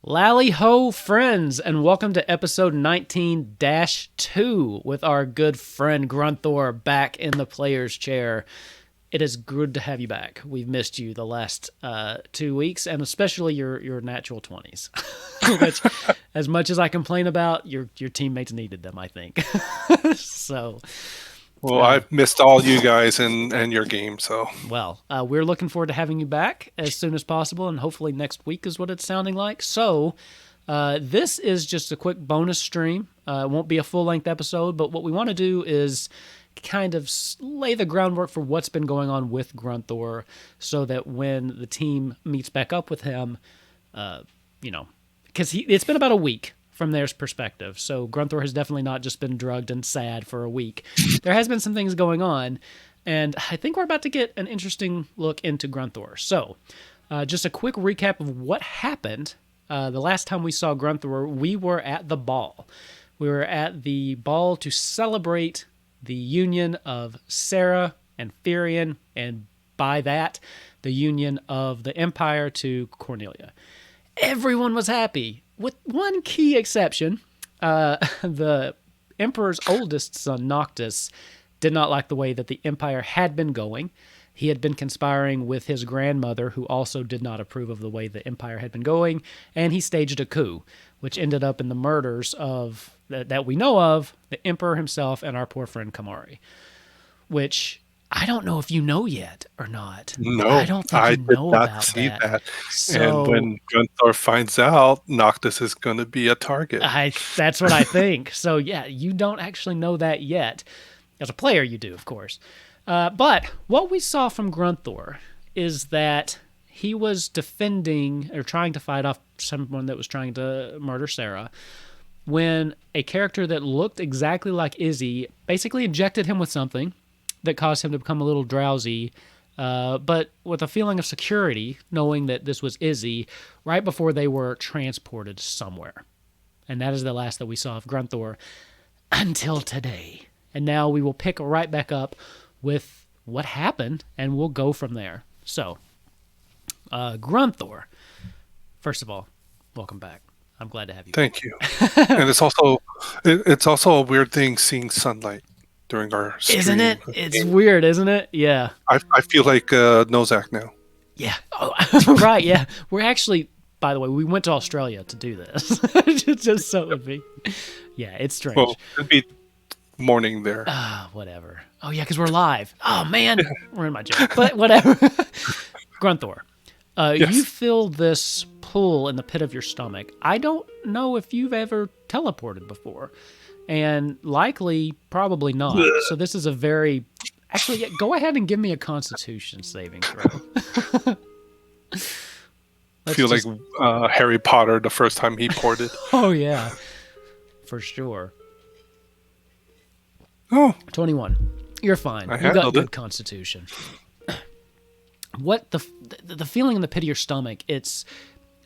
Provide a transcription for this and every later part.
Lally ho, friends, and welcome to episode 19-2 with our good friend Grunthor back in the player's chair. It is good to have you back. We've missed you the last 2 weeks, and especially your natural 20s. Which, as much as I complain about, your teammates needed them, I think. So... Well, I've missed all you guys and your game, so... Well, we're looking forward to having you back as soon as possible, and hopefully next week is what it's sounding like. So, this is just a quick bonus stream. It won't be a full-length episode, but what we want to do is kind of lay the groundwork for what's been going on with Grunthor, so that when the team meets back up with him, because it's been about a week from their perspective. So Grunthor has definitely not just been drugged and sad for a week. There has been some things going on, and I think we're about to get an interesting look into Grunthor. So, just a quick recap of what happened. The last time we saw Grunthor, we were at the ball. We were at the ball to celebrate the union of Sarah and Firion, and by that, the union of the Empire to Cornelia. Everyone was happy, with one key exception. The Emperor's oldest son, Noctis, did not like the way that the Empire had been going. He had been conspiring with his grandmother, who also did not approve of the way the Empire had been going, and he staged a coup, which ended up in the murders of, that we know of, the Emperor himself and our poor friend Kamari, which... I don't know if you know yet or not. No, I don't think I you did know not about see that. that. So, and when Grunthor finds out, Noctis is going to be a target. That's what I think. So, yeah, you don't actually know that yet. As a player, you do, of course. But what we saw from Grunthor is that he was defending or trying to fight off someone that was trying to murder Sarah, when a character that looked exactly like Izzy basically injected him with something that caused him to become a little drowsy, but with a feeling of security, knowing that this was Izzy, right before they were transported somewhere. And that is the last that we saw of Grunthor until today. And now we will pick right back up with what happened, and we'll go from there. So, Grunthor, first of all, welcome back. I'm glad to have you. Thank you. And it's also a weird thing seeing sunlight during our stream. Isn't it? It's weird, isn't it? Yeah. I feel like Nozak now. Yeah. Oh, right, yeah. We're actually, by the way, we went to Australia to do this. Just so it would be. Yeah, it's strange. Well, it'd be morning there. Whatever. Oh, yeah, because we're live. Oh, man. We're in my joke. But whatever. Grunthor, Yes. you feel this pull in the pit of your stomach. I don't know if you've ever teleported before. And likely, probably not. So this is a very... Actually, yeah, go ahead and give me a Constitution saving throw. I feel like Harry Potter the first time he ported. Oh, yeah. For sure. Oh. 21. You're fine. You got good Constitution. What the feeling in the pit of your stomach, it's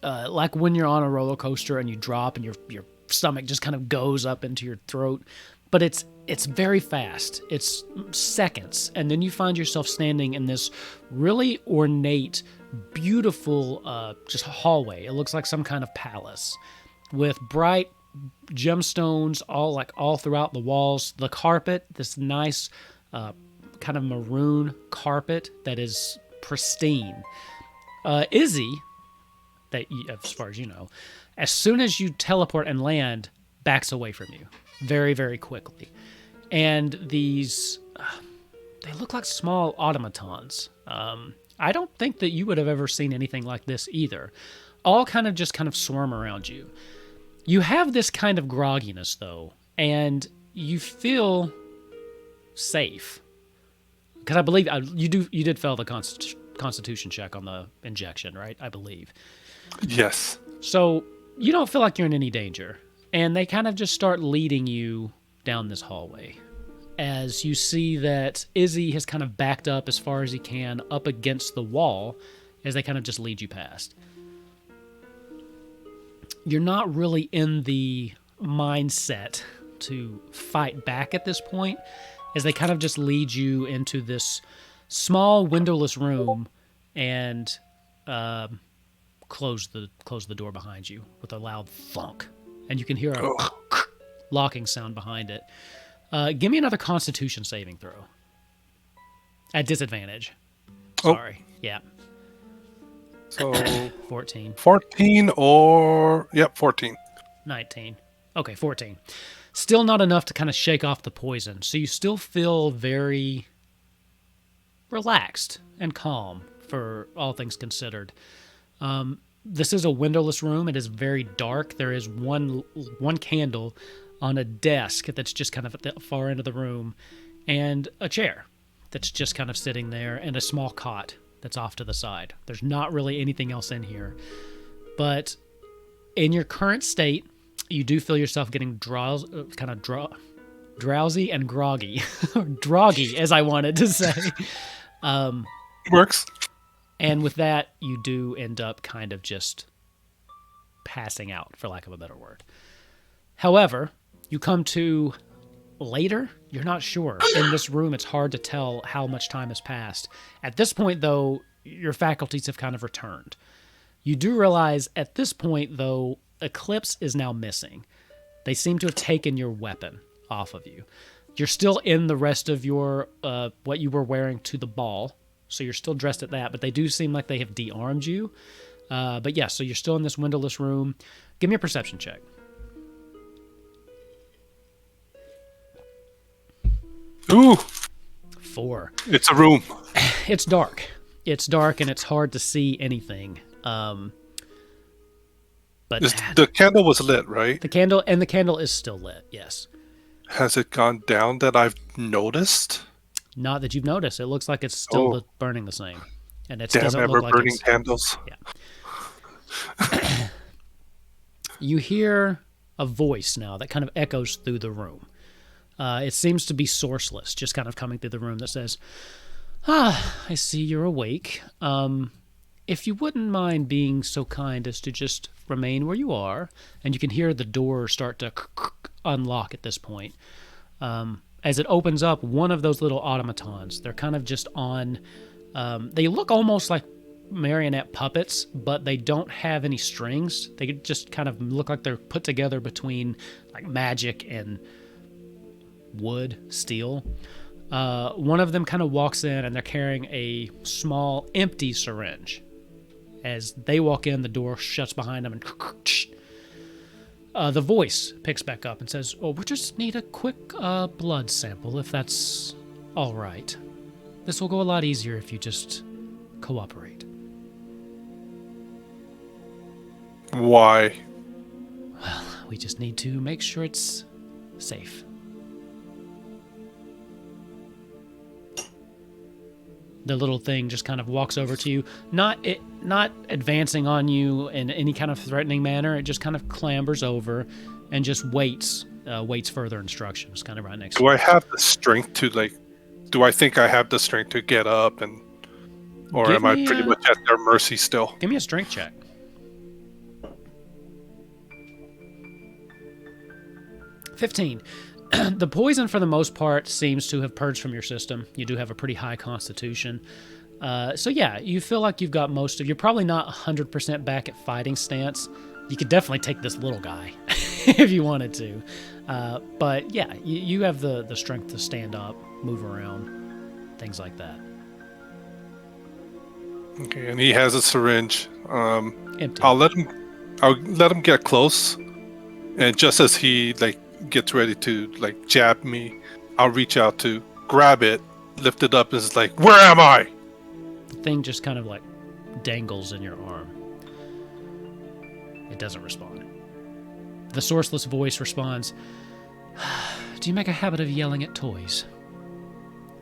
like when you're on a roller coaster and you drop and your stomach just kind of goes up into your throat, but it's very fast. It's seconds, and then you find yourself standing in this really ornate, beautiful just hallway. It looks like some kind of palace with bright gemstones all throughout the walls. The carpet, this nice kind of maroon carpet that is pristine. Izzy, that as far as you know, as soon as you teleport and land, backs away from you very, very quickly. And these, they look like small automatons. I don't think that you would have ever seen anything like this either. All kind of swarm around you. You have this kind of grogginess, though, and you feel safe. Because I believe you did fail the Constitution check on the injection, right? I believe. Yes. So you don't feel like you're in any danger. And they kind of just start leading you down this hallway. As you see that Izzy has kind of backed up as far as he can up against the wall as they kind of just lead you past. You're not really in the mindset to fight back at this point, as they kind of just lead you into this small windowless room and close the door behind you with a loud thunk, and you can hear a Oh. locking sound behind it. Give me another Constitution saving throw. At disadvantage. Sorry. Yeah. So 14. 14 or 14. 19. Okay, 14. Still not enough to kind of shake off the poison, so you still feel very relaxed and calm for all things considered. This is a windowless room. It is very dark. There is one candle on a desk that's just kind of at the far end of the room, and a chair that's just kind of sitting there, and a small cot that's off to the side. There's not really anything else in here. But in your current state, you do feel yourself getting drowsy and groggy. Droggy, as I wanted to say. Works. And with that, you do end up kind of just passing out, for lack of a better word. However, you come to later, you're not sure. In this room, it's hard to tell how much time has passed. At this point, though, your faculties have kind of returned. You do realize at this point, though, Eclipse is now missing. They seem to have taken your weapon off of you. You're still in the rest of your what you were wearing to the ball, so you're still dressed at that, but they do seem like they have de-armed you. But yeah, so you're still in this windowless room. Give me a perception check. Ooh. 4. It's a room. It's dark. It's dark and it's hard to see anything. But The candle was lit, right? the candle is still lit. Yes. Has it gone down that I've noticed? Not that you've noticed. It looks like it's still burning the same, and it Damn, doesn't ever look like burning it's. candles. Yeah. You hear a voice now that kind of echoes through the room. It seems to be sourceless, just kind of coming through the room that says, I see you're awake. If you wouldn't mind being so kind as to just remain where you are, and you can hear the door start to unlock at this point. As it opens up, one of those little automatons, they're kind of just on, they look almost like marionette puppets, but they don't have any strings. They just kind of look like they're put together between like magic and wood, steel. One of them kind of walks in and they're carrying a small empty syringe. As they walk in, the door shuts behind them and the voice picks back up and says, we just need a quick blood sample if that's all right. This will go a lot easier if you just cooperate. Why? Well, we just need to make sure it's safe. The little thing just kind of walks over to you, not advancing on you in any kind of threatening manner. It just kind of clambers over and just waits further instructions, kind of right next to you. Do I have the strength to do I think I have the strength to get up or am I pretty much at their mercy still? Give me a strength check. 15. The poison, for the most part, seems to have purged from your system. You do have a pretty high constitution. So yeah, you feel like you've got most of... You're probably not 100% back at fighting stance. You could definitely take this little guy if you wanted to. But yeah, you have the strength to stand up, move around, things like that. Okay, and he has a syringe. Empty. I'll let him get close, and just as he gets ready to jab me, I'll reach out to grab it, lift it up, and it's like, where am I? The thing just kind of dangles in your arm. It doesn't respond. The sourceless voice responds, do you make a habit of yelling at toys?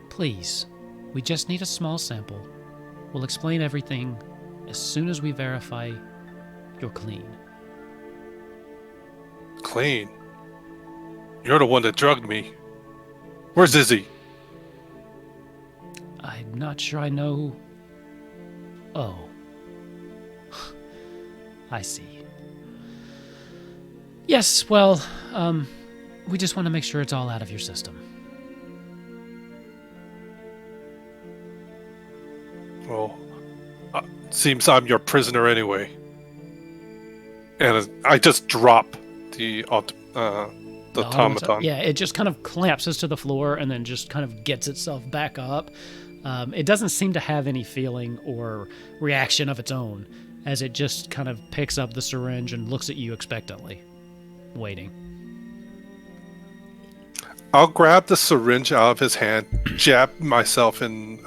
Please, we just need a small sample. We'll explain everything as soon as we verify you're clean. Clean? You're the one that drugged me. Where's Izzy? I'm not sure I know. Oh. I see. Yes, well, we just want to make sure it's all out of your system. Well, seems I'm your prisoner anyway. And I just drop the automaton. Yeah, it just kind of collapses to the floor and then just kind of gets itself back up. It doesn't seem to have any feeling or reaction of its own, as it just kind of picks up the syringe and looks at you expectantly, waiting. I'll grab the syringe out of his hand, jab myself in.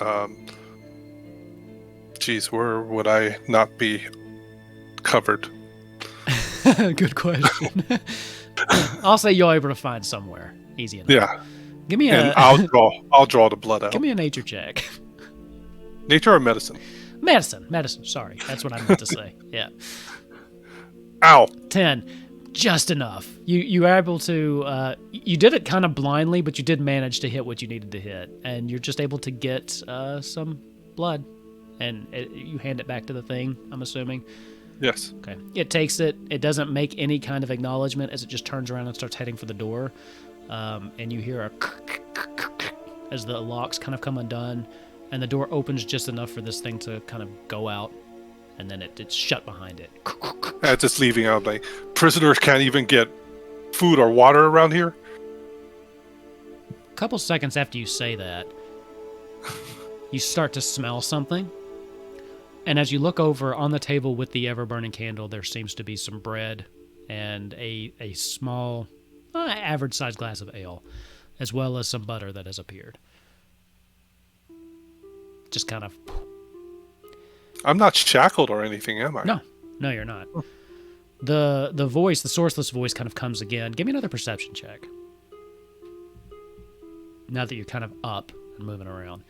Where would I not be covered? Good question. I'll say you're able to find somewhere easy enough. Yeah. Give me and I'll draw the blood out. Give me a nature check. Nature or medicine? Medicine. Sorry, that's what I meant to say. Yeah. Ow. 10, just enough. You were able to. You did it kind of blindly, but you did manage to hit what you needed to hit, and you're just able to get some blood, and you hand it back to the thing. I'm assuming. Yes. Okay. It takes it. It doesn't make any kind of acknowledgement as it just turns around and starts heading for the door. And you hear a as the locks kind of come undone, and the door opens just enough for this thing to kind of go out, and then it's shut behind it. Just leaving out, like, prisoners can't even get food or water around here? A couple seconds after you say that, you start to smell something. And as you look over on the table with the ever-burning candle, there seems to be some bread and a small, average-sized glass of ale, as well as some butter that has appeared. Just kind of... I'm not shackled or anything, am I? No, you're not. The voice, the sourceless voice kind of comes again. Give me another perception check. Now that you're kind of up and moving around.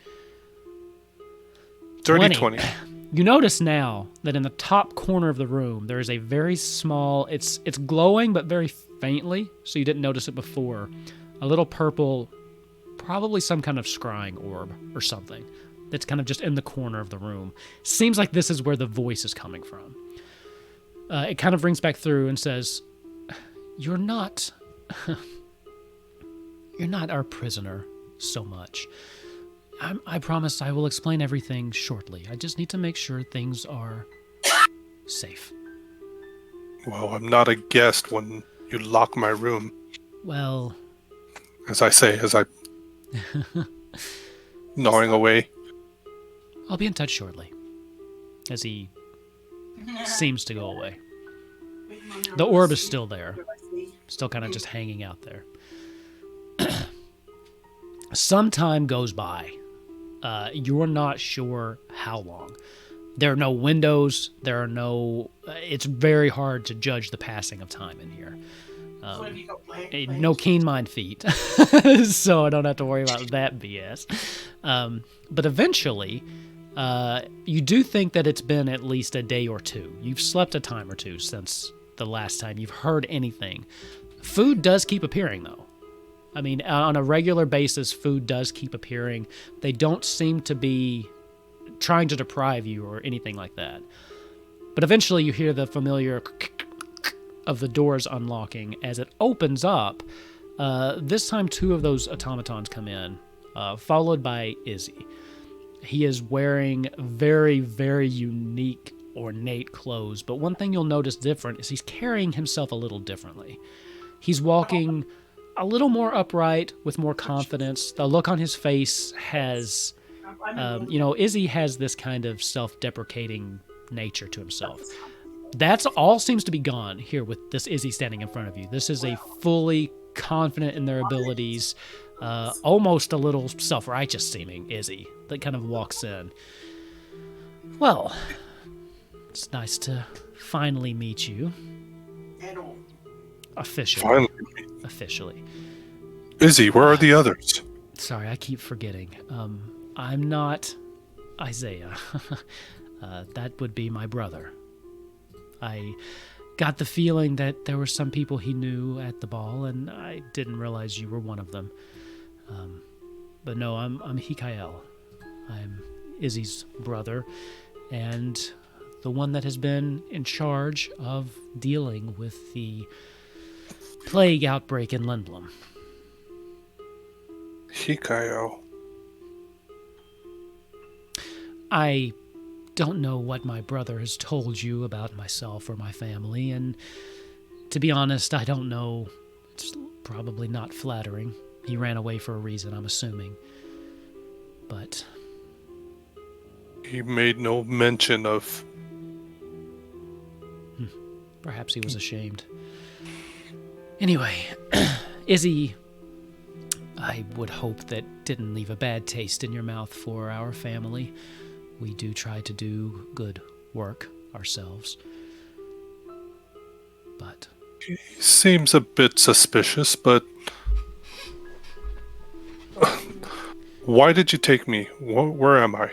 Dirty 20. You notice now that in the top corner of the room, there is a very small, it's glowing, but very faintly, so you didn't notice it before, a little purple, probably some kind of scrying orb or something that's kind of just in the corner of the room. Seems like this is where the voice is coming from. It kind of rings back through and says, you're not our prisoner so much. I promise I will explain everything shortly. I just need to make sure things are safe. Well, I'm not a guest when you lock my room. Well... As I gnawing away. I'll be in touch shortly. As he seems to go away. The orb is still there. Still kind of just hanging out there. Some time goes by. You're not sure how long. There are no windows. There are no... it's very hard to judge the passing of time in here. No keen mind feet. So I don't have to worry about that BS. But eventually, you do think that it's been at least a day or two. You've slept a time or two since the last time you've heard anything. Food does keep appearing, though. I mean, on a regular basis, food does keep appearing. They don't seem to be trying to deprive you or anything like that. But eventually you hear the familiar of the doors unlocking as it opens up. This time 2 of those automatons come in, followed by Izzy. He is wearing very, very unique, ornate clothes, but one thing you'll notice different is he's carrying himself a little differently. He's walking a little more upright, with more confidence. The look on his face has, Izzy has this kind of self-deprecating nature to himself. That's all seems to be gone here with this Izzy standing in front of you. This is a fully confident in their abilities, almost a little self-righteous seeming Izzy that kind of walks in. Well, it's nice to finally meet you. Officially. Izzy, where are the others? Sorry, I keep forgetting. I'm not Isaiah. That would be my brother. I got the feeling that there were some people he knew at the ball, and I didn't realize you were one of them. But no, I'm Hikael. I'm Izzy's brother, and the one that has been in charge of dealing with the plague outbreak in Lindblum. Hikael. I don't know what my brother has told you about myself or my family, and to be honest, I don't know. It's probably not flattering. He ran away for a reason, I'm assuming. But He made no mention of... perhaps he was ashamed. Anyway, Izzy, I would hope that didn't leave a bad taste in your mouth for our family. We do try to do good work ourselves. But He seems a bit suspicious, but... Why did you take me? Where am I?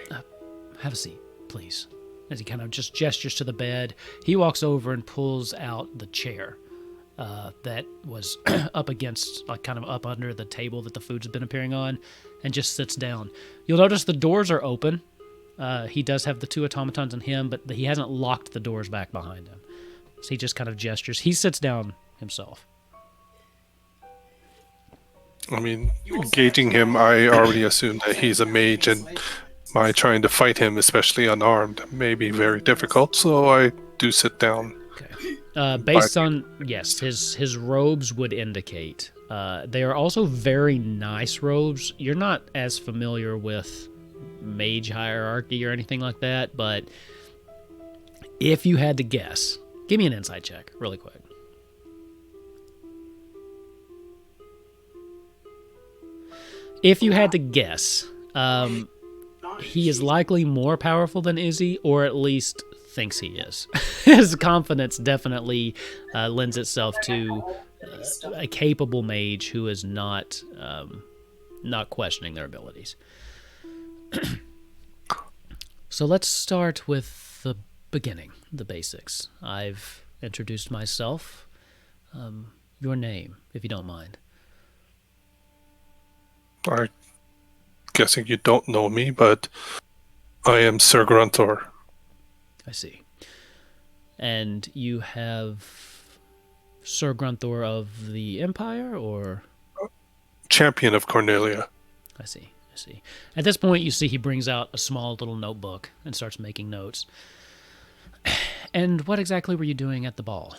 have a seat, please. As he kind of just gestures to the bed, he walks over and pulls out the chair that was up against, like kind of up under the table that the food's been appearing on, and just sits down. You'll notice the doors are open. He does have the two automatons and him, but he hasn't locked the doors back behind him. So he just kind of gestures. He sits down himself. I mean, gauging him, I already assumed that he's a mage, and my trying to fight him, especially unarmed, may be very difficult, so I do sit down. Okay. Based on, yes, his robes would indicate. They are also very nice robes. You're not as familiar with mage hierarchy or anything like that, but if you had to guess, give me an insight check really quick. If you had to guess, he is likely more powerful than Izzy, or at least thinks he is. His confidence definitely lends itself to a capable mage who is not questioning their abilities. So let's start with the beginning, the basics. I've introduced myself. Your name, if you don't mind. I'm guessing you don't know me, but I am Sir Grunthor. I see. And you have Sir Grunthor of the Empire, or? Champion of Cornelia. I see. At this point, you see he brings out a small little notebook and starts making notes. And what exactly were you doing at the ball?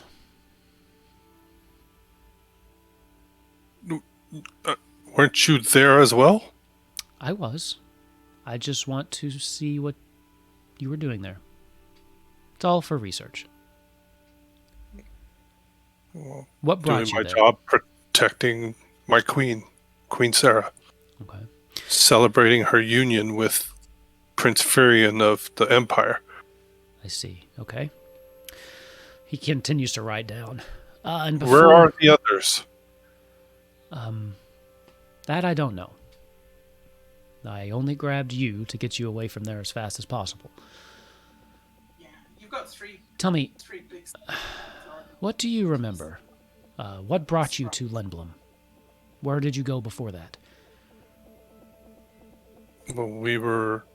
Weren't you there as well? I was. I just want to see what you were doing there. It's all for research. Well, What brought doing you my there? job protecting my queen, Queen Sarah. Okay. Celebrating her union with Prince Furion of the Empire. I see. Okay. He continues to write down. And Where are the others? That I don't know. I only grabbed you to get you away from there as fast as possible. Yeah, you've got three. Tell me, Big. what do you remember? What brought you to Lindblum? Where did you go before that? Well, we were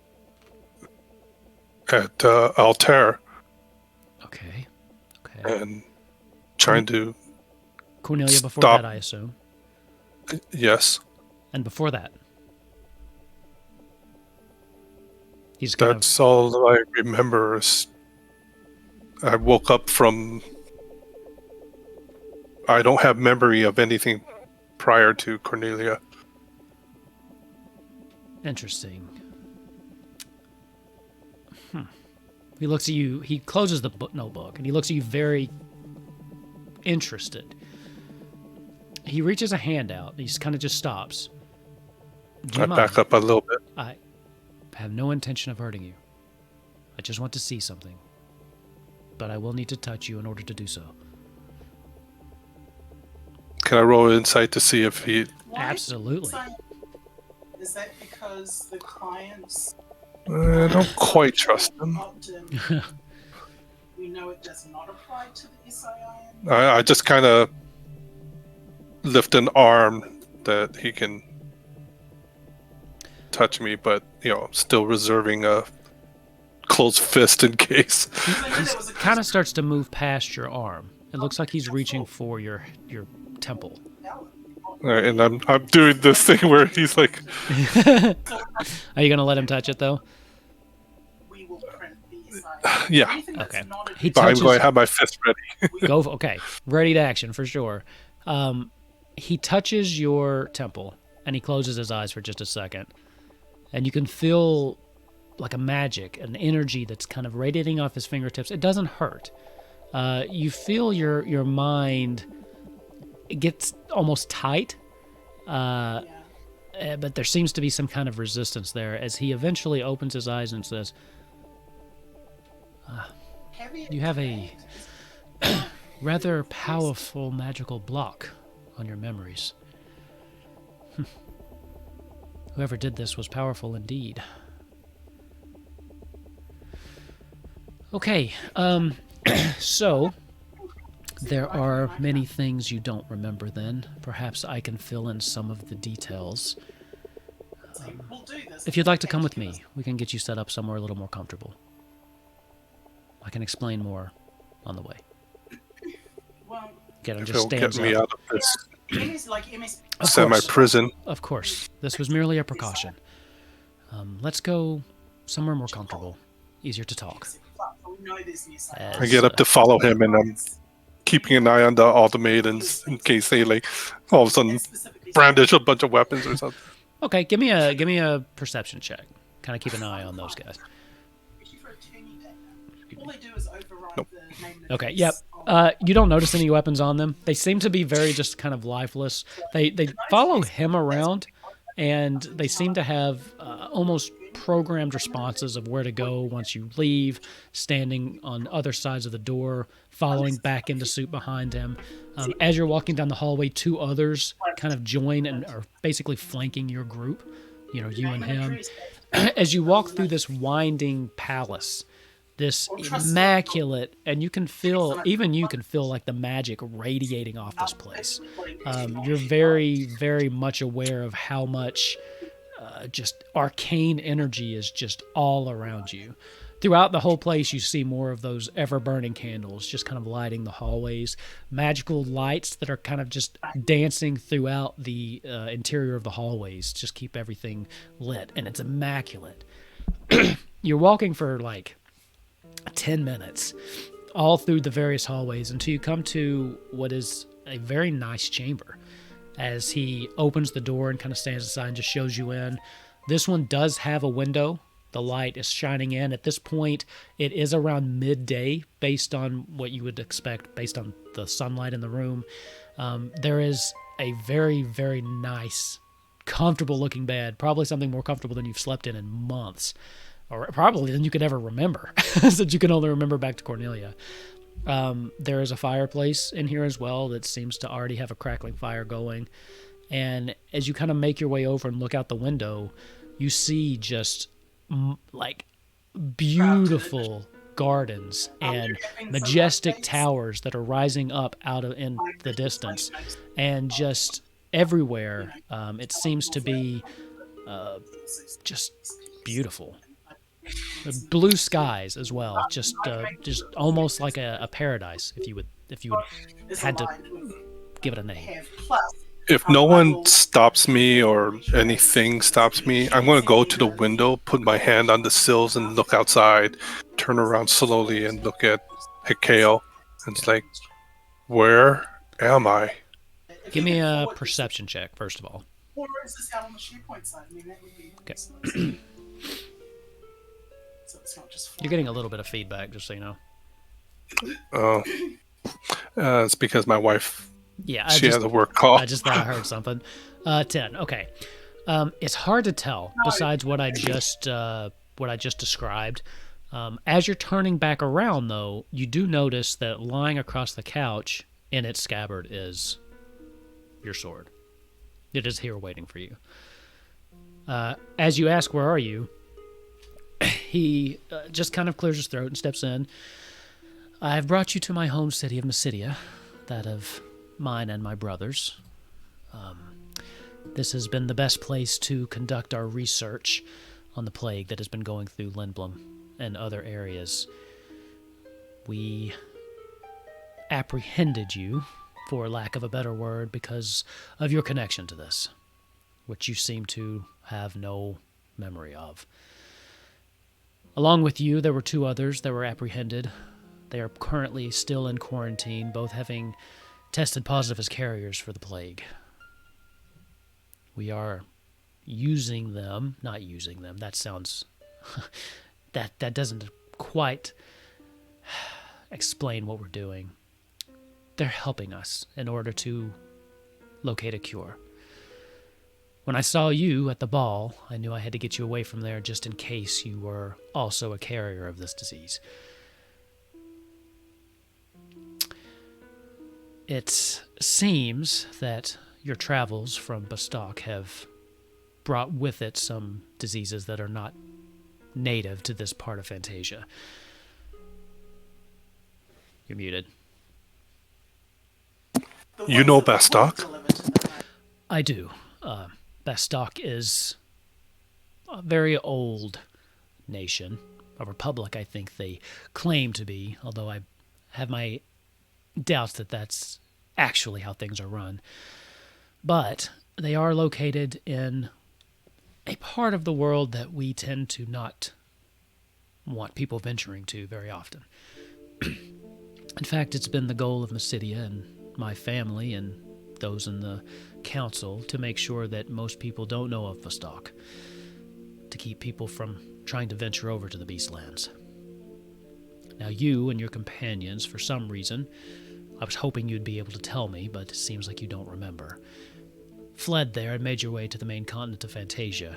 at Altair Okay. and trying to... Cornelia before Stop. that, I assume. Yes, And before that? He's kind that's all I remember. Is I woke up from... I don't have memory of anything prior to Cornelia. Interesting. He looks at you. He closes the notebook, and he looks at you very interested. He reaches a hand out. He kind of just stops. Do you I mind? back up a little bit. I have no intention of hurting you. I just want to see something. But I will need to touch you in order to do so. Can I roll insight to see if he... Absolutely. Is that because the clients I don't quite trust him. often we know it does not apply to the SIIN? I just kind of lift an arm that he can touch me, but still reserving a closed fist in case. He kind of starts to move past your arm. It looks like he's reaching for your temple. And I'm doing this thing where he's like, Are you going to let him touch it, though? We will print the Yeah. Anything that's Okay. not a He But I'm touches. going to have my fist ready. Go. Okay. Ready to action for sure. He touches your temple and he closes his eyes for just a second, and you can feel like a magic, an energy that's kind of radiating off his fingertips. It doesn't hurt. You feel your mind gets almost tight, but there seems to be some kind of resistance there as he eventually opens his eyes and says, "You have a rather powerful magical block on your memories. Whoever did this was powerful indeed." Okay, so there are many things you don't remember then. Perhaps I can fill in some of the details. We'll do this. If you'd like to come with me, we can get you set up somewhere a little more comfortable. I can explain more on the way. Well, Get him If just it'll get stands me up. out of this MS. Of semi course. prison. Of course. This was merely a precaution. Let's go somewhere more comfortable. Easier to talk. We know there's new side. I get up to follow him, and I'm keeping an eye on the ultimatums in case they like all of a sudden brandish a bunch of weapons or something. Okay, give me a perception check. Kind of keep an eye on those guys. All they do is override Nope. the name and Okay, address yep. of- You don't notice any weapons on them. They seem to be very just kind of lifeless. They follow him around, and they seem to have almost programmed responses of where to go once you leave, standing on other sides of the door, following back into suit behind him. As you're walking down the hallway, two others kind of join and are basically flanking your group, you and him. As you walk through this winding palace, this immaculate, and you can feel, even you can feel like the magic radiating off this place. You're very, very much aware of how much just arcane energy is just all around you. Throughout the whole place, you see more of those ever-burning candles just kind of lighting the hallways, magical lights that are kind of just dancing throughout the interior of the hallways, just keep everything lit, and it's immaculate. You're walking for like 10 minutes all through the various hallways until you come to what is a very nice chamber. As he opens the door and kind of stands aside and just shows you in. This one does have a window. The light is shining in. At this point, it is around midday based on what you would expect based on the sunlight in the room. There is a very, very nice, comfortable looking bed, probably something more comfortable than you've slept in months, or probably than you could ever remember, since you can only remember back to Cornelia. There is a fireplace in here as well that seems to already have a crackling fire going. And as you kind of make your way over and look out the window, you see just like beautiful gardens and majestic towers that are rising up out of in the distance. And just everywhere, it seems to be just beautiful. Blue skies as well, just almost like a paradise, if you would had to give it a name. If no one stops me or anything stops me, I'm going to go to the window, put my hand on the sills and look outside, turn around slowly and look at Hikale. And it's like, where am I? Give me a perception check, first of all. Or is this out on the SharePoint side? I mean, that would be Okay. So it's not just You're getting a little bit of feedback, just so you know. Oh, it's because my wife, Yeah, she has a work call. I just thought I heard something. 10. Okay. It's hard to tell. Besides what I just described, as you're turning back around, though, you do notice that lying across the couch in its scabbard is your sword. It is here waiting for you. As you ask, "Where are you?" he just kind of clears his throat and steps in. "I have brought you to my home city of Mysidia, that of mine and my brothers. This has been the best place to conduct our research on the plague that has been going through Lindblum and other areas. We apprehended you, for lack of a better word, because of your connection to this, which you seem to have no memory of. Along with you, there were 2 others that were apprehended. They are currently still in quarantine, both having tested positive as carriers for the plague. We are not using them. That sounds... that doesn't quite explain what we're doing. They're helping us in order to locate a cure. When I saw you at the ball, I knew I had to get you away from there just in case you were also a carrier of this disease. It seems that your travels from Bastok have brought with it some diseases that are not native to this part of Fantasia. You're muted. You know Bastok? I do. Bastok is a very old nation, a republic, I think they claim to be, although I have my doubts that that's actually how things are run. But they are located in a part of the world that we tend to not want people venturing to very often. In fact, it's been the goal of Mysidia and my family and those in the council to make sure that most people don't know of Bastok, to keep people from trying to venture over to the Beastlands. Now you and your companions, for some reason, I was hoping you'd be able to tell me, but it seems like you don't remember, fled there and made your way to the main continent of Fantasia.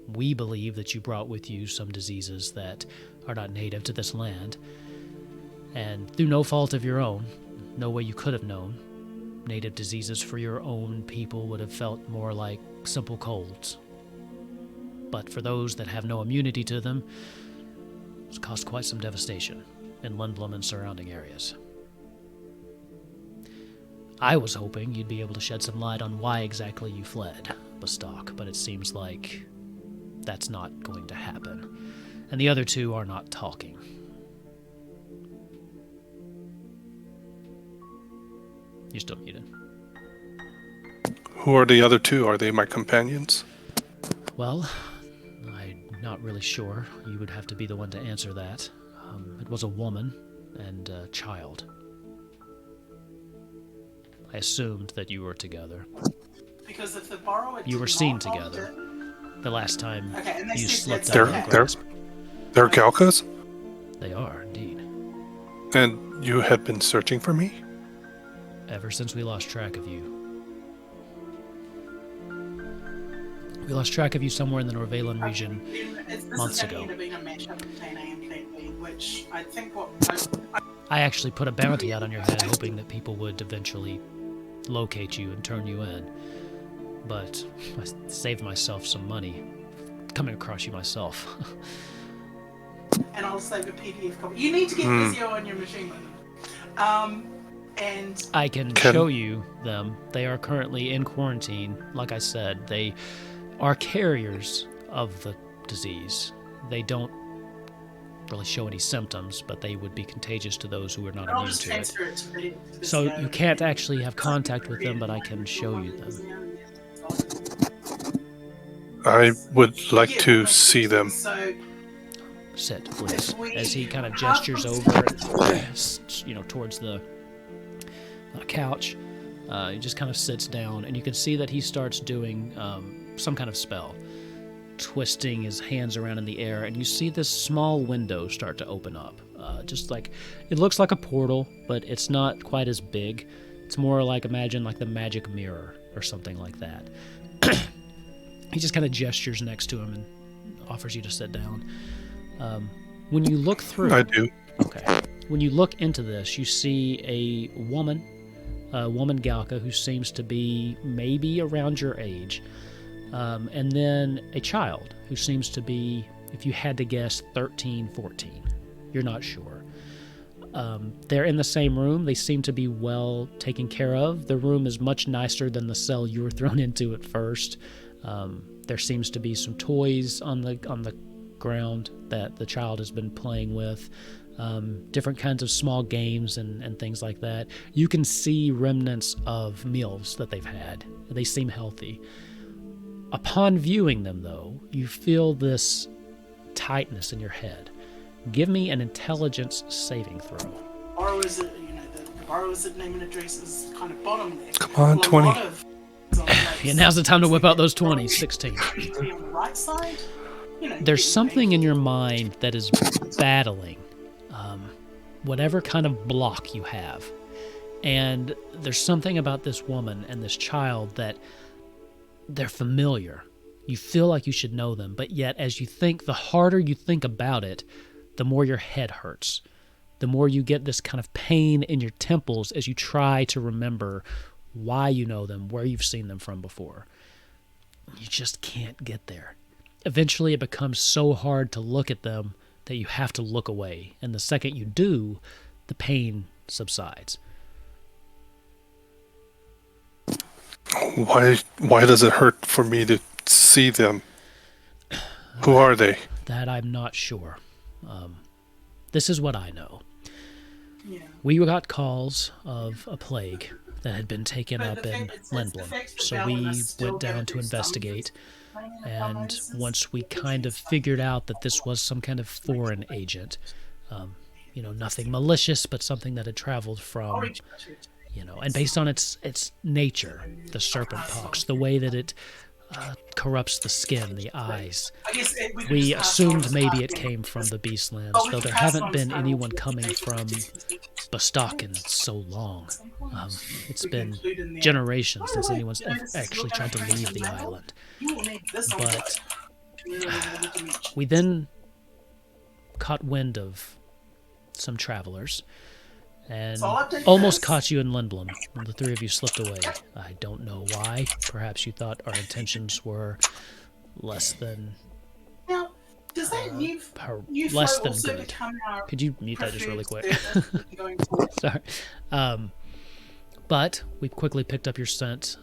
We believe that you brought with you some diseases that are not native to this land, and through no fault of your own, no way you could have known, native diseases for your own people would have felt more like simple colds. But for those that have no immunity to them, it's caused quite some devastation in Lindblum and surrounding areas. I was hoping you'd be able to shed some light on why exactly you fled Bastok, but it seems like that's not going to happen. And the other 2 are not talking. You're still muted. Who are the other 2? Are they my companions? Well, I'm not really sure. You would have to be the one to answer that. It was a woman and a child. I assumed that you were together. Because if the borrower You were seen together the last time you slipped out of the grasp. They're Galkas? They are, indeed. And you had been searching for me? Ever since we lost track of you. We lost track of you somewhere in the Norvalen region months ago. Which I think I actually put a bounty out on your head, hoping that people would eventually locate you and turn you in. But I saved myself some money coming across you myself. And I'll save a PDF copy. You need to get Izzy on your machine. And I can show you them. They are currently in quarantine. Like I said, they are carriers of the disease. They don't really show any symptoms, but they would be contagious to those who are not immune to it. So you can't actually have contact with them, but I can show you them. I would like to see them. Sit, please. As he kind of gestures over, towards the couch, he just kind of sits down, and you can see that he starts doing some kind of spell, twisting his hands around in the air, and you see this small window start to open up. Just like, it looks like a portal, but it's not quite as big. It's more like, imagine like the magic mirror or something like that. He just kind of gestures next to him and offers you to sit down. When you look through... I do. Okay. When you look into this, you see a woman Galka, who seems to be maybe around your age. And then a child who seems to be, if you had to guess, 13, 14. You're not sure. They're in the same room. They seem to be well taken care of. The room is much nicer than the cell you were thrown into at first. There seems to be some toys on the ground that the child has been playing with. Different kinds of small games and things like that. You can see remnants of meals that they've had. They seem healthy. Upon viewing them, though, you feel this tightness in your head. Give me an intelligence saving throw. Borrower's, the borrower's name and address is kind of bottom there. Come on, Well, a 20. lot of- Yeah, now's the time to whip out those 20s. 16. To be on the right side, There's something in your mind that is battling whatever kind of block you have. And there's something about this woman and this child that they're familiar. You feel like you should know them, but yet as you think, the harder you think about it, the more your head hurts. The more you get this kind of pain in your temples as you try to remember why you know them, where you've seen them from before. You just can't get there. Eventually it becomes so hard to look at them that you have to look away. And the second you do, the pain subsides. Why does it hurt for me to see them? Who are they? That I'm not sure. This is what I know. Yeah. We got calls of a plague that had been taken But up the in fact- it's the Lindblum. fact that So Valen we is still went down gonna to do some investigate. training and And analysis, once we because kind of it's figured out that this was some kind of foreign agent, nothing malicious, but something that had traveled I'll from, reach out to it. and based on its nature, the serpent pox, the way that it corrupts the skin, the eyes. I guess we could We just pass on assumed his maybe card, it yeah. came from the Beastlands, Oh, we though can there pass haven't on his been card, anyone we'll coming take it from to- Bastok in so long. It's We can been include in there. generations since By the way, anyone's this is actually your tried to leave information the manual. island. You will need this on But board. Really need to mention. we then caught wind of some travelers and So I'll update almost this. caught you in Lindblum, and the three of you slipped away. I don't know why. Perhaps you thought our intentions were less than Now, does that new new less flow than also good. become our Could you mute that just really quick? preferred service going forward? Sorry. But we quickly picked up your scent,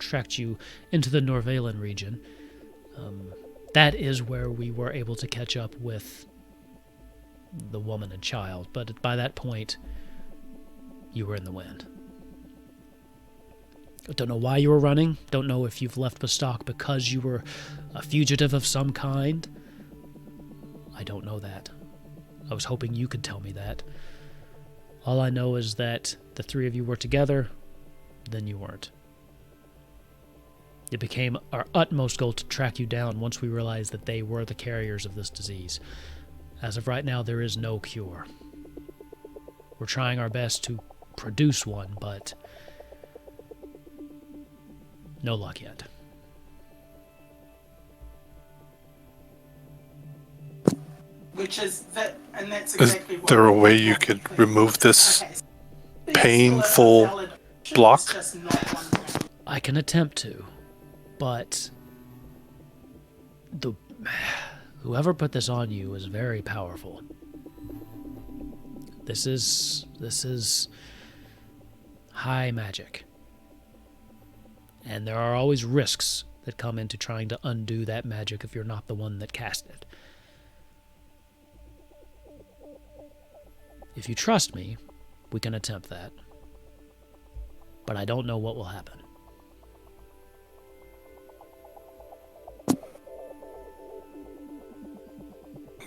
tracked you into the Norvalen region. That is where we were able to catch up with the woman and child, but by that point, you were in the wind. I don't know why you were running. Don't know if you've left Bastok because you were a fugitive of some kind. I don't know that. I was hoping you could tell me that. All I know is that the three of you were together, then you weren't. It became our utmost goal to track you down once we realized that they were the carriers of this disease. As of right now, there is no cure. We're trying our best to produce one, but no luck yet. Which is that, and that's Is exactly what. there a way you could remove this painful block? I can attempt to, but whoever put this on you is very powerful. This is high magic. And there are always risks that come into trying to undo that magic if you're not the one that cast it. If you trust me, we can attempt that. But I don't know what will happen.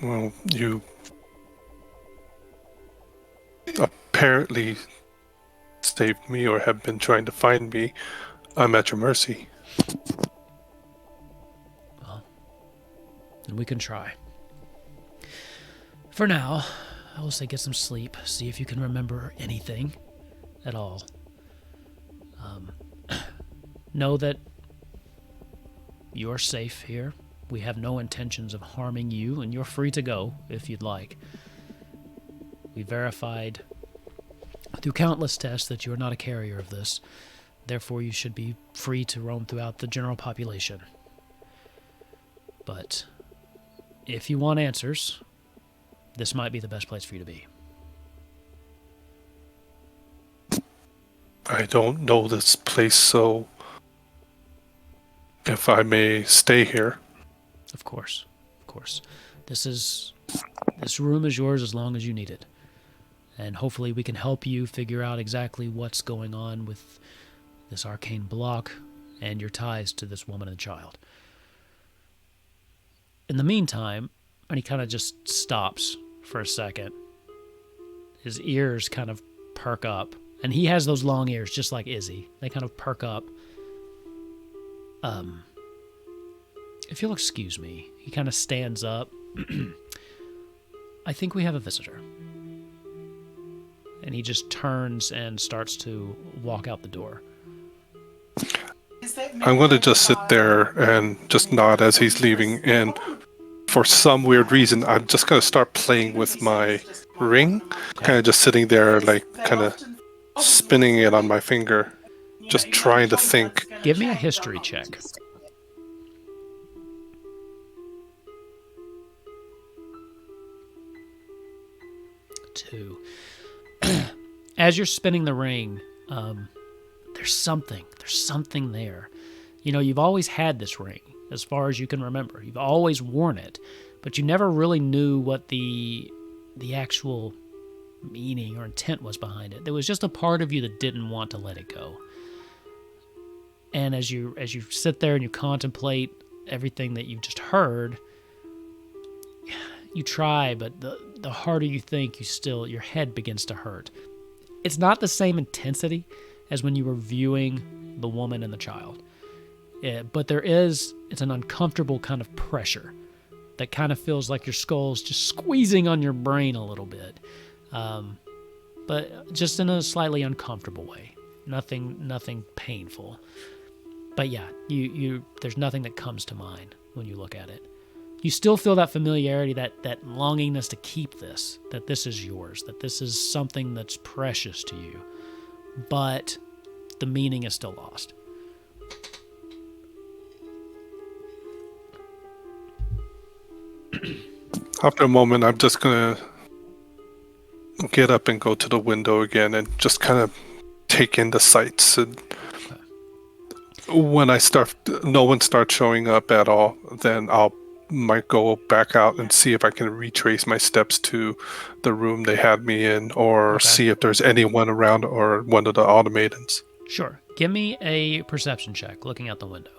Well, you apparently saved me or have been trying to find me. I'm at your mercy. Well, then we can try. For now, I will say get some sleep. See if you can remember anything at all. Know that you're safe here. We have no intentions of harming you, and you're free to go if you'd like. We verified through countless tests that you are not a carrier of this. Therefore, you should be free to roam throughout the general population. But if you want answers, this might be the best place for you to be. I don't know this place, so if I may stay here. Of course. Of course. This room is yours as long as you need it. And hopefully we can help you figure out exactly what's going on with this arcane block and your ties to this woman and child. In the meantime, And he kind of just stops for a second. His ears kind of perk up. And he has those long ears, just like Izzy. They kind of perk up. If you'll excuse me, he kind of stands up. I think we have a visitor. And he just turns and starts to walk out the door. I'm going to just sit there and just nod as he's leaving. And for some weird reason, I'm just going to start playing with my ring. Kind of just sitting there, like, kind of spinning it on my finger. Just trying to think. Give me a history check. 2. As you're spinning the ring, there's something there. You know, you've always had this ring, as far as you can remember. You've always worn it, but you never really knew what the actual meaning or intent was behind it. There was just a part of you that didn't want to let it go. And as you sit there and you contemplate everything that you've just heard, you try, but the harder you think, your head begins to hurt. It's not the same intensity as when you were viewing the woman and the child. But it's an uncomfortable kind of pressure that kind of feels like your skull's just squeezing on your brain a little bit. But just in a slightly uncomfortable way. Nothing painful. But yeah, there's nothing that comes to mind when you look at it. You still feel that familiarity, that longingness to keep this, that this is yours, that this is something that's precious to you. But the meaning is still lost. After a moment, I'm just going to get up and go to the window again and just kind of take in the sights. And when no one starts showing up at all, then might go back out and see if I can retrace my steps to the room they had me in, or see if there's anyone around or one of the automatons. Sure. Give me a perception check looking out the window.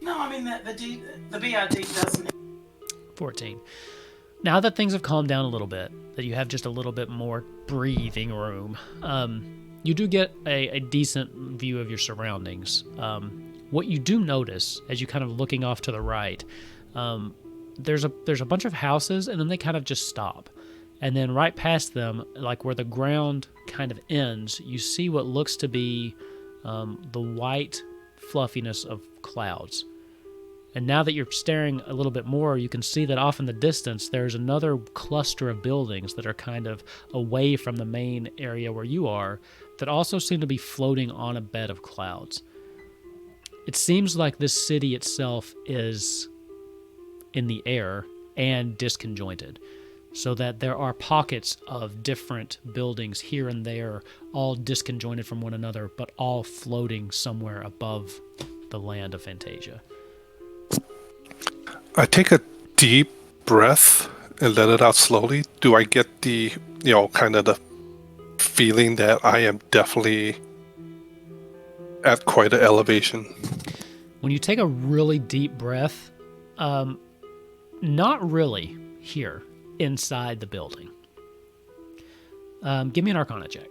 No, I mean, the BRD doesn't. 14. Now that things have calmed down a little bit, that you have just a little bit more breathing room, you do get a decent view of your surroundings. What you do notice as you kind of looking off to the right, there's a bunch of houses, and then they kind of just stop. And then right past them, like where the ground kind of ends, you see what looks to be the white fluffiness of clouds. And now that you're staring a little bit more, you can see that off in the distance, there's another cluster of buildings that are kind of away from the main area where you are, that also seem to be floating on a bed of clouds. It seems like this city itself is in the air and disconjointed, so that there are pockets of different buildings here and there, all disconjointed from one another, but all floating somewhere above the land of Fantasia. I take a deep breath and let it out slowly. Do I get the, kind of the feeling that I am definitely at quite an elevation? When you take a really deep breath, not really here inside the building. Give me an Arcana check.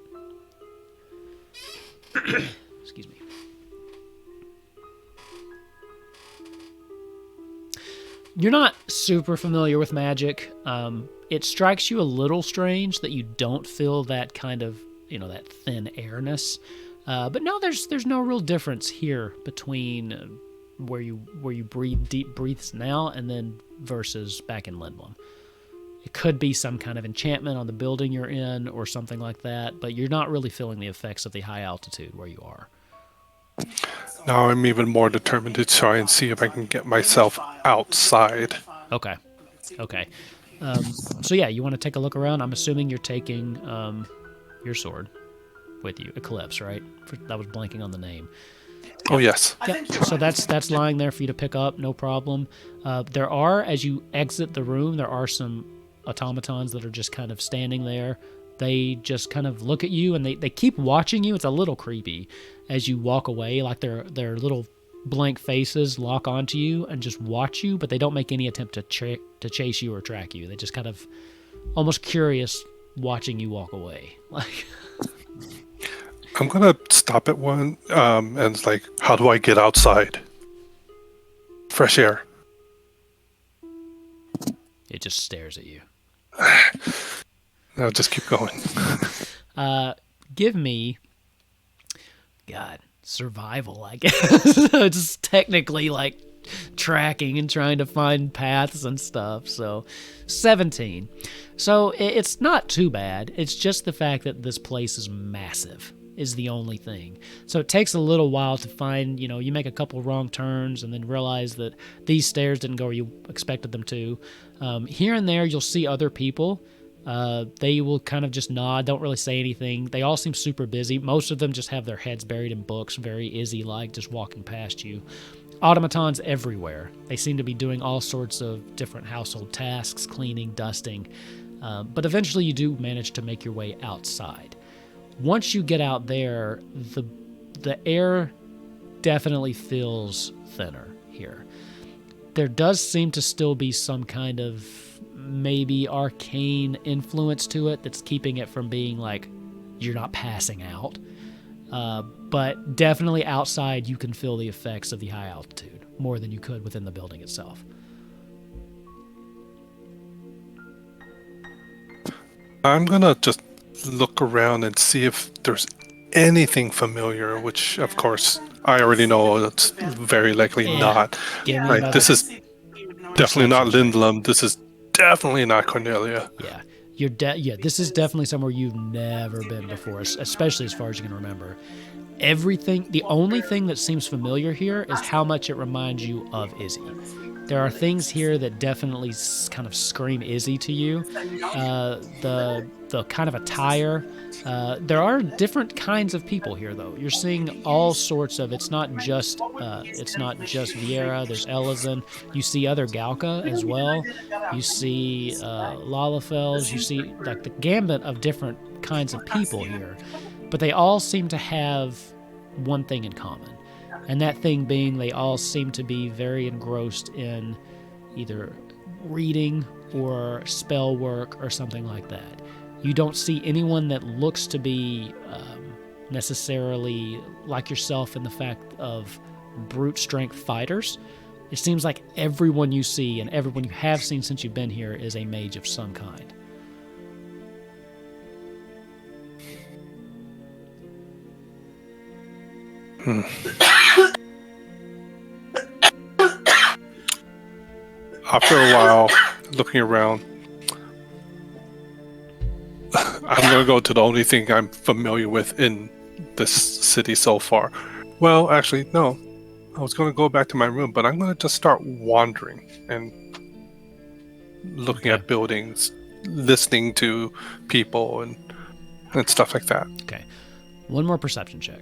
Excuse me. You're not super familiar with magic. It strikes you a little strange that you don't feel that kind of, that thin airness. But no, there's no real difference here between where you breathe deep breaths now and then versus back in Lindblum. It could be some kind of enchantment on the building you're in or something like that, but you're not really feeling the effects of the high altitude where you are. Now I'm even more determined to try and see if I can get myself outside. Okay. So yeah, you want to take a look around? I'm assuming you're taking your sword with you. Eclipse, right? I was blanking on the name. Oh, yes. Yeah, so that's lying there for you to pick up, no problem. There are, as you exit the room, there are some automatons that are just kind of standing there. They just kind of look at you, and they keep watching you. It's a little creepy as you walk away, like they're little blank faces lock onto you and just watch you, but they don't make any attempt to chase you or track you. They just kind of almost curious watching you walk away. Like, I'm gonna stop at one, and it's like, how do I get outside? Fresh air. it just stares at you. No, just keep going. Give me, God, survival, I guess. It's technically like tracking and trying to find paths and stuff. So 17. So it's not too bad. It's just the fact that this place is massive is the only thing. So it takes a little while to find, you make a couple wrong turns and then realize that these stairs didn't go where you expected them to. Here and there, you'll see other people. They will kind of just nod, don't really say anything. They all seem super busy. Most of them just have their heads buried in books, very Izzy-like, just walking past you. Automatons everywhere. They seem to be doing all sorts of different household tasks, cleaning, dusting. But eventually you do manage to make your way outside. Once you get out there, the air definitely feels thinner here. There does seem to still be some kind of maybe arcane influence to it that's keeping it from being like you're not passing out. But definitely outside you can feel the effects of the high altitude more than you could within the building itself. I'm gonna just look around and see if there's anything familiar, which of course I already know it's very likely not. Give me Right, another- this is definitely not Lindblum. This is definitely not Cornelia. Yeah, this is definitely somewhere you've never been before, especially as far as you can remember. The only thing that seems familiar here is how much it reminds you of Izzy. There are things here that definitely kind of scream Izzy to you. The kind of attire. There are different kinds of people here, though. You're seeing all sorts of. It's not just Viera. There's Elizan. You see other Galka as well. You see Lalafels. You see like the gambit of different kinds of people here, but they all seem to have one thing in common. And that thing being they all seem to be very engrossed in either reading or spell work or something like that. You don't see anyone that looks to be necessarily like yourself in the fact of brute strength fighters. It seems like everyone you see and everyone you have seen since you've been here is a mage of some kind. After a while, looking around, I'm going to go to the only thing I'm familiar with in this city so far. Well, actually, no. I was going to go back to my room, but I'm going to just start wandering and looking at buildings, listening to people, and stuff like that. Okay. One more perception check.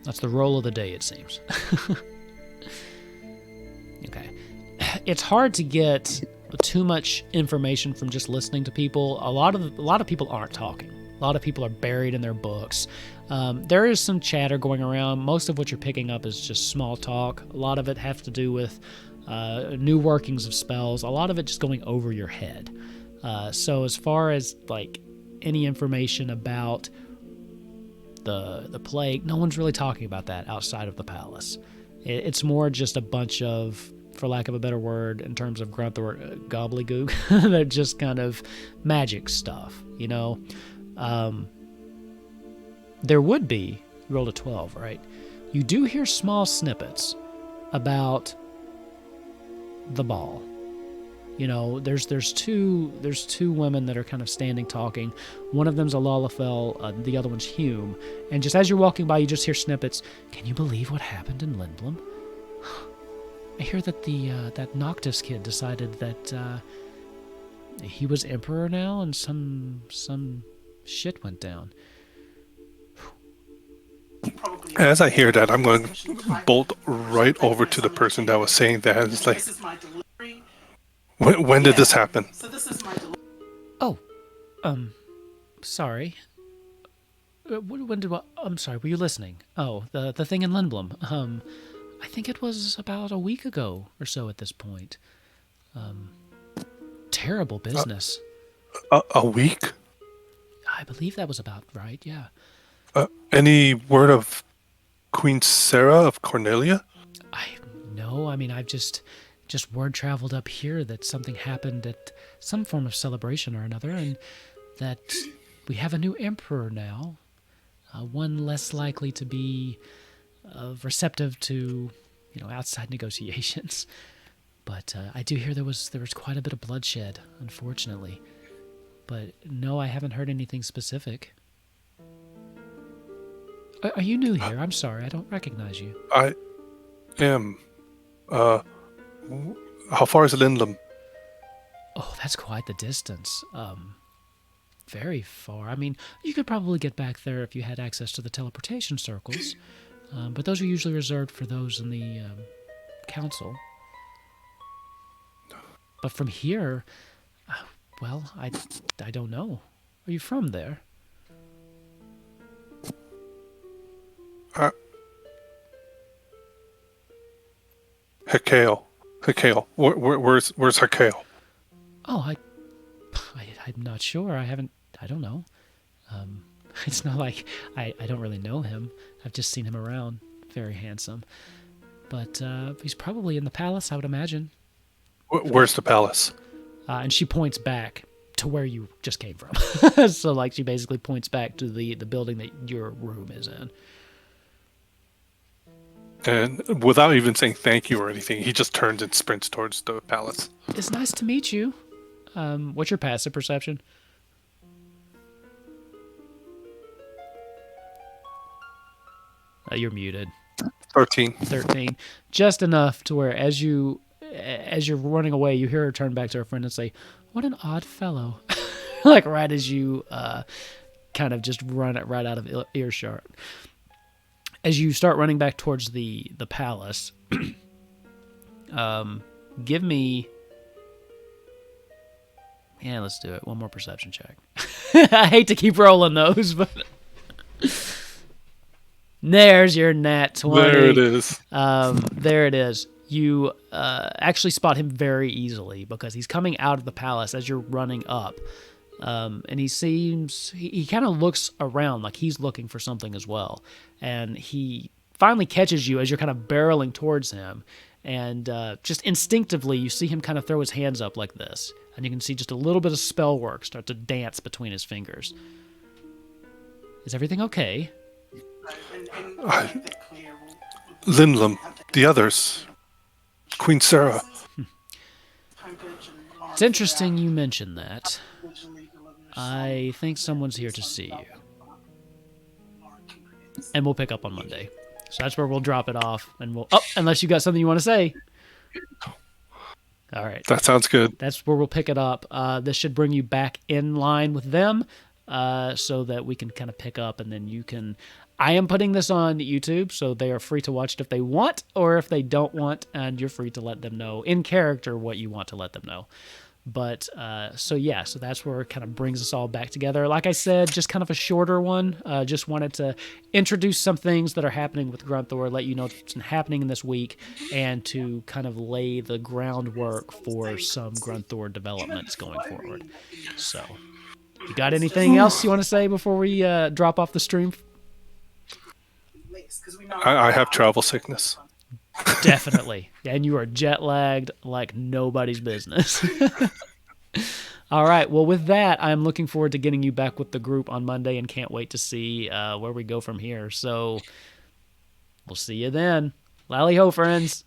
That's the roll of the day, it seems. Okay. It's hard to get too much information from just listening to people. A lot of people aren't talking. A lot of people are buried in their books. There is some chatter going around. Most of what you're picking up is just small talk. A lot of it has to do with new workings of spells. A lot of it just going over your head. So as far as like any information about the plague, no one's really talking about that outside of the palace. It's more just a bunch of, for lack of a better word, in terms of Grunthor, gobbledygook. They're just kind of magic stuff, you know? There would be, you rolled a 12, right? You do hear small snippets about the ball. You know, there's two women that are kind of standing talking. One of them's a Lalafell, the other one's Hume. And just as you're walking by, you just hear snippets. Can you believe what happened in Lindblum? I hear that that Noctis kid decided that he was emperor now, and some shit went down. As I hear that, I'm going to bolt right over to the person that was saying that. It's like, when did this happen? Oh, sorry. I'm sorry, were you listening? Oh, the thing in Lindblum. I think it was about a week ago or so at this point. Terrible business. A week? I believe that was about right, yeah. Any word of Queen Sarah of Cornelia? I've just word traveled up here that something happened at some form of celebration or another, and that we have a new emperor now. One less likely to be receptive to, outside negotiations. But I do hear there was quite a bit of bloodshed, unfortunately. But no, I haven't heard anything specific. Are you new here? I'm sorry, I don't recognize you. I am. How far is Lindblum? Oh, that's quite the distance. Very far. I mean, you could probably get back there if you had access to the teleportation circles. But those are usually reserved for those in the council. But from here, well, I don't know. Are you from there? Hekale. Where's Hekale? Oh, I'm not sure. I don't know. It's not like I don't really know him. I've just seen him around. Very handsome. But he's probably in the palace, I would imagine. Where's the palace? And she points back to where you just came from. So, like, she basically points back to the building that your room is in. And without even saying thank you or anything, he just turns and sprints towards the palace. It's nice to meet you. What's your passive perception? You're muted. 13. Just enough to where as you're running away, you hear her turn back to her friend and say, "What an odd fellow." Like right as you kind of just run it right out of earshot. As you start running back towards the palace, give me... Yeah, let's do it. One more perception check. I hate to keep rolling those, but... There's your nat 20. There it is. There it is. You actually spot him very easily because he's coming out of the palace as you're running up. And he kind of looks around like he's looking for something as well. And he finally catches you as you're kind of barreling towards him. And just instinctively, you see him kind of throw his hands up like this. And you can see just a little bit of spell work start to dance between his fingers. Is everything okay? Lindblum, the others, Queen Sarah. It's interesting you mention that. I think someone's here to see you. And we'll pick up on Monday. So that's where we'll drop it off. And unless you got something you want to say. All right. That sounds good. That's where we'll pick it up. This should bring you back in line with them so that we can kind of pick up and then you can... I am putting this on YouTube, so they are free to watch it if they want or if they don't want, and you're free to let them know in character what you want to let them know. But, so that's where it kind of brings us all back together. Like I said, just kind of a shorter one. Just wanted to introduce some things that are happening with Grunthor, let you know what's happening in this week, and to kind of lay the groundwork for some Grunthor developments going forward. So, you got anything else you want to say before we drop off the stream? I have travel sickness. Definitely. And you are jet lagged like nobody's business. All right. Well, with that, I'm looking forward to getting you back with the group on Monday and can't wait to see where we go from here. So we'll see you then. Lally ho, friends.